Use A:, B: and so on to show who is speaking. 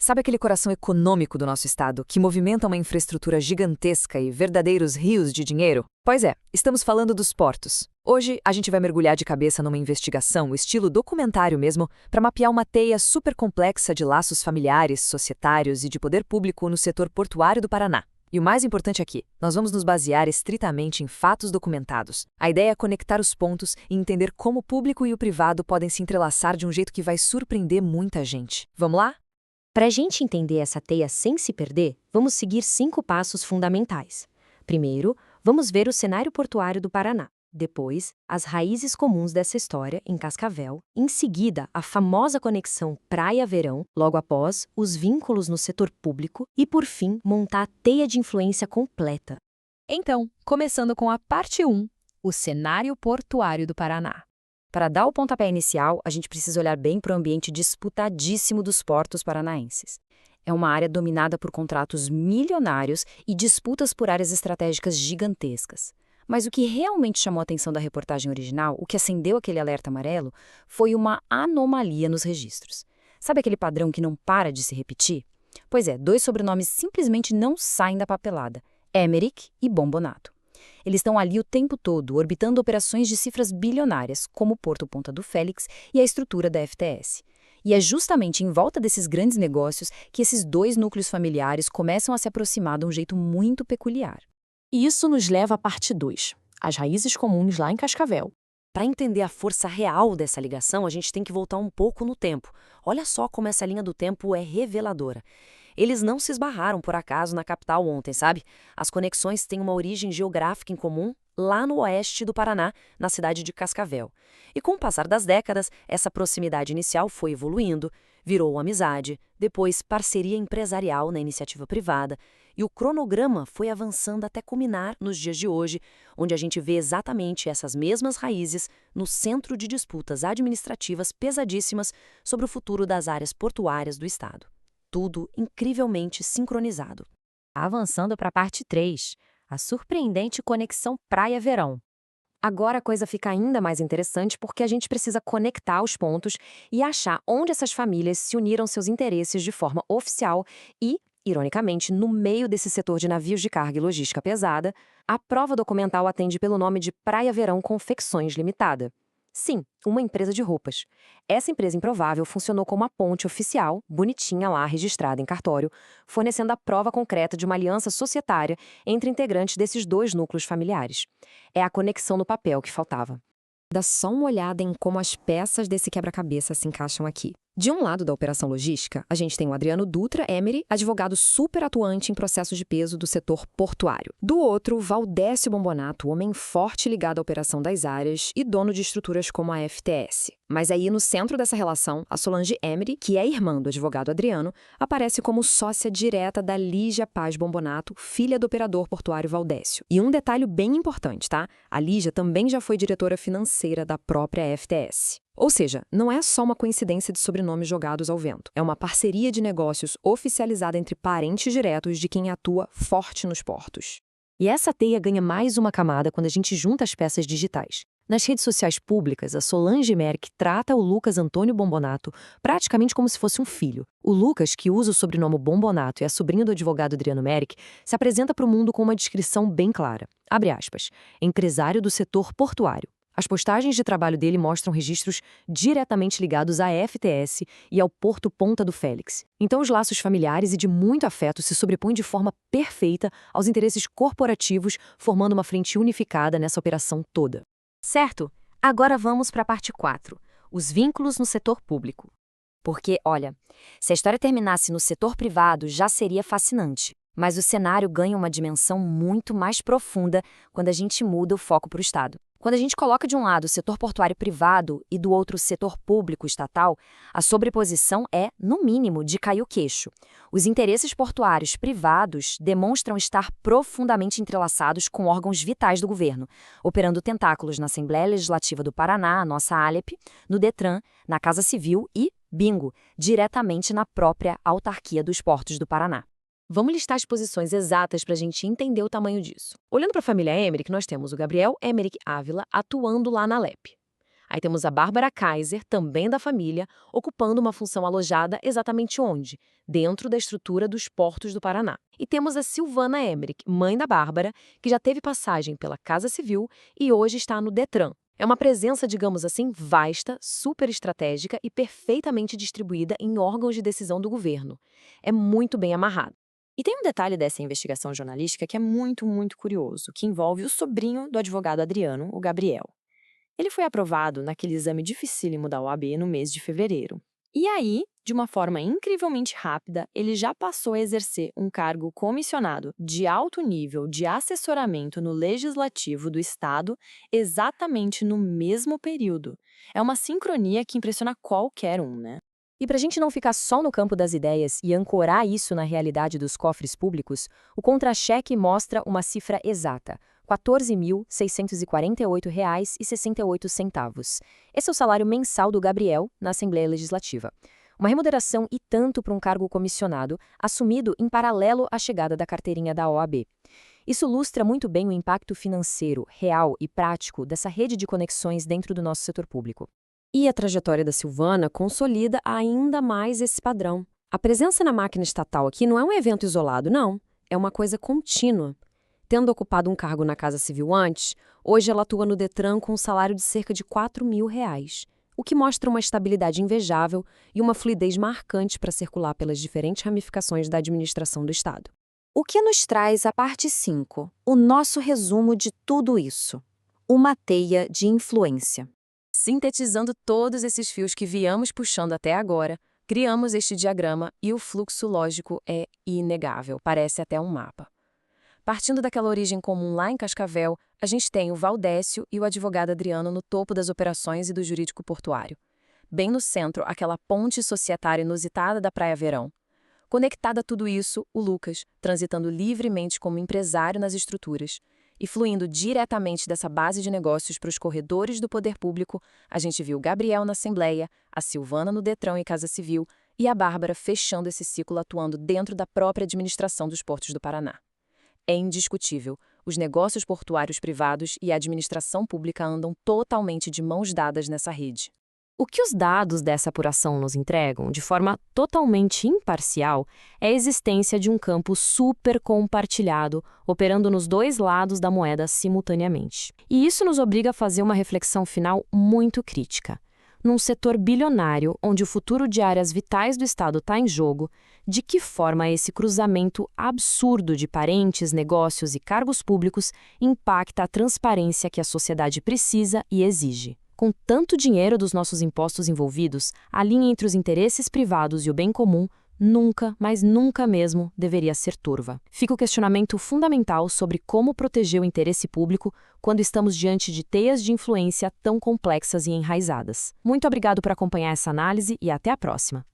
A: Sabe aquele coração econômico do nosso estado, que movimenta uma infraestrutura gigantesca e verdadeiros rios de dinheiro? Pois é, estamos falando dos portos. Hoje, a gente vai mergulhar de cabeça numa investigação, estilo documentário mesmo, para mapear uma teia super complexa de laços familiares, societários e de poder público no setor portuário do Paraná. E o mais importante aqui, nós vamos nos basear estritamente em fatos documentados. A ideia é conectar os pontos e entender como o público e o privado podem se entrelaçar de um jeito que vai surpreender muita gente. Vamos lá?
B: Para a gente entender essa teia sem se perder, vamos seguir 5 passos fundamentais. Primeiro, vamos ver o cenário portuário do Paraná. Depois, as raízes comuns dessa história, em Cascavel. Em seguida, a famosa conexão praia-verão. Logo após, os vínculos no setor público. E, por fim, montar a teia de influência completa.
C: Então, começando com a parte 1, o cenário portuário do Paraná.
A: Para dar o pontapé inicial, a gente precisa olhar bem para o ambiente disputadíssimo dos portos paranaenses. É uma área dominada por contratos milionários e disputas por áreas estratégicas gigantescas. Mas o que realmente chamou a atenção da reportagem original, o que acendeu aquele alerta amarelo, foi uma anomalia nos registros. Sabe aquele padrão que não para de se repetir? Pois é, 2 sobrenomes simplesmente não saem da papelada: Emerick e Bombonato. Eles estão ali o tempo todo, orbitando operações de cifras bilionárias, como o Porto Ponta do Félix e a estrutura da FTS. E é justamente em volta desses grandes negócios que esses 2 núcleos familiares começam a se aproximar de um jeito muito peculiar.
D: E isso nos leva à parte 2, as raízes comuns lá em Cascavel.
E: Para entender a força real dessa ligação, a gente tem que voltar um pouco no tempo. Olha só como essa linha do tempo é reveladora. Eles não se esbarraram por acaso na capital ontem, sabe? As conexões têm uma origem geográfica em comum lá no oeste do Paraná, na cidade de Cascavel. E com o passar das décadas, essa proximidade inicial foi evoluindo, virou amizade, depois parceria empresarial na iniciativa privada, e o cronograma foi avançando até culminar nos dias de hoje, onde a gente vê exatamente essas mesmas raízes no centro de disputas administrativas pesadíssimas sobre o futuro das áreas portuárias do estado. Tudo incrivelmente sincronizado.
B: Avançando para a parte 3, a surpreendente conexão praia-verão. Agora a coisa fica ainda mais interessante porque a gente precisa conectar os pontos e achar onde essas famílias se uniram seus interesses de forma oficial e, ironicamente, no meio desse setor de navios de carga e logística pesada, a prova documental atende pelo nome de Praia Verão Confecções Limitada. Sim, uma empresa de roupas. Essa empresa improvável funcionou como a ponte oficial, bonitinha lá, registrada em cartório, fornecendo a prova concreta de uma aliança societária entre integrantes desses 2 núcleos familiares. É a conexão no papel que faltava. Dá só uma olhada em como as peças desse quebra-cabeça se encaixam aqui. De um lado da operação logística, a gente tem o Adriano Dutra Emery, advogado super atuante em processos de peso do setor portuário. Do outro, Valdécio Bombonato, homem forte ligado à operação das áreas e dono de estruturas como a FTS. Mas aí, no centro dessa relação, a Solange Emery, que é irmã do advogado Adriano, aparece como sócia direta da Lígia Paz Bombonato, filha do operador portuário Valdécio. E um detalhe bem importante, tá? A Lígia também já foi diretora financeira da própria FTS. Ou seja, não é só uma coincidência de sobrenomes jogados ao vento. É uma parceria de negócios oficializada entre parentes diretos de quem atua forte nos portos. E essa teia ganha mais uma camada quando a gente junta as peças digitais. Nas redes sociais públicas, a Solange Merck trata o Lucas Antônio Bombonato praticamente como se fosse um filho. O Lucas, que usa o sobrenome Bombonato e é sobrinho do advogado Adriano Merck, se apresenta para o mundo com uma descrição bem clara. Abre aspas, empresário do setor portuário. As postagens de trabalho dele mostram registros diretamente ligados à FTS e ao Porto Ponta do Félix. Então os laços familiares e de muito afeto se sobrepõem de forma perfeita aos interesses corporativos, formando uma frente unificada nessa operação toda.
C: Certo? Agora vamos para a parte 4, os vínculos no setor público.
A: Porque, olha, se a história terminasse no setor privado, já seria fascinante. Mas o cenário ganha uma dimensão muito mais profunda quando a gente muda o foco para o Estado. Quando a gente coloca de um lado o setor portuário privado e do outro o setor público estatal, a sobreposição é, no mínimo, de cair o queixo. Os interesses portuários privados demonstram estar profundamente entrelaçados com órgãos vitais do governo, operando tentáculos na Assembleia Legislativa do Paraná, a nossa ALEP, no DETRAN, na Casa Civil e, bingo, diretamente na própria autarquia dos portos do Paraná.
D: Vamos listar as posições exatas para a gente entender o tamanho disso. Olhando para a família Emerick, nós temos o Gabriel Emerick Ávila atuando lá na LEP.
B: Aí temos a Bárbara Kaiser, também da família, ocupando uma função alojada exatamente onde? Dentro da estrutura dos portos do Paraná. E temos a Silvana Emmerich, mãe da Bárbara, que já teve passagem pela Casa Civil e hoje está no Detran. É uma presença, digamos assim, vasta, super estratégica e perfeitamente distribuída em órgãos de decisão do governo. É muito bem amarrado.
D: E tem um detalhe dessa investigação jornalística que é muito, muito curioso, que envolve o sobrinho do advogado Adriano, o Gabriel. Ele foi aprovado naquele exame dificílimo da OAB no mês de fevereiro. E aí, de uma forma incrivelmente rápida, ele já passou a exercer um cargo comissionado de alto nível de assessoramento no Legislativo do Estado exatamente no mesmo período. É uma sincronia que impressiona qualquer um, né?
B: E para a gente não ficar só no campo das ideias e ancorar isso na realidade dos cofres públicos, o contra-cheque mostra uma cifra exata: R$ 14.648,68. Esse é o salário mensal do Gabriel na Assembleia Legislativa. Uma remuneração e tanto para um cargo comissionado, assumido em paralelo à chegada da carteirinha da OAB. Isso lustra muito bem o impacto financeiro, real e prático dessa rede de conexões dentro do nosso setor público. E a trajetória da Silvana consolida ainda mais esse padrão. A presença na máquina estatal aqui não é um evento isolado, não. É uma coisa contínua. Tendo ocupado um cargo na Casa Civil antes, hoje ela atua no Detran com um salário de cerca de R$ 4.000, o que mostra uma estabilidade invejável e uma fluidez marcante para circular pelas diferentes ramificações da administração do Estado.
A: O que nos traz a parte 5, o nosso resumo de tudo isso. Uma teia de influência.
B: Sintetizando todos esses fios que viemos puxando até agora, criamos este diagrama e o fluxo lógico é inegável, parece até um mapa. Partindo daquela origem comum lá em Cascavel, a gente tem o Valdécio e o advogado Adriano no topo das operações e do jurídico portuário. Bem no centro, aquela ponte societária inusitada da Praia Verão. Conectada a tudo isso, o Lucas, transitando livremente como empresário nas estruturas. E fluindo diretamente dessa base de negócios para os corredores do poder público, a gente viu Gabriel na Assembleia, a Silvana no Detran e Casa Civil e a Bárbara fechando esse ciclo atuando dentro da própria administração dos portos do Paraná. É indiscutível, os negócios portuários privados e a administração pública andam totalmente de mãos dadas nessa rede.
D: O que os dados dessa apuração nos entregam, de forma totalmente imparcial, é a existência de um campo super compartilhado, operando nos dois lados da moeda simultaneamente. E isso nos obriga a fazer uma reflexão final muito crítica. Num setor bilionário, onde o futuro de áreas vitais do Estado está em jogo, de que forma esse cruzamento absurdo de parentes, negócios e cargos públicos impacta a transparência que a sociedade precisa e exige? Com tanto dinheiro dos nossos impostos envolvidos, a linha entre os interesses privados e o bem comum nunca, mas nunca mesmo, deveria ser turva. Fica o questionamento fundamental sobre como proteger o interesse público quando estamos diante de teias de influência tão complexas e enraizadas. Muito obrigado por acompanhar essa análise e até a próxima.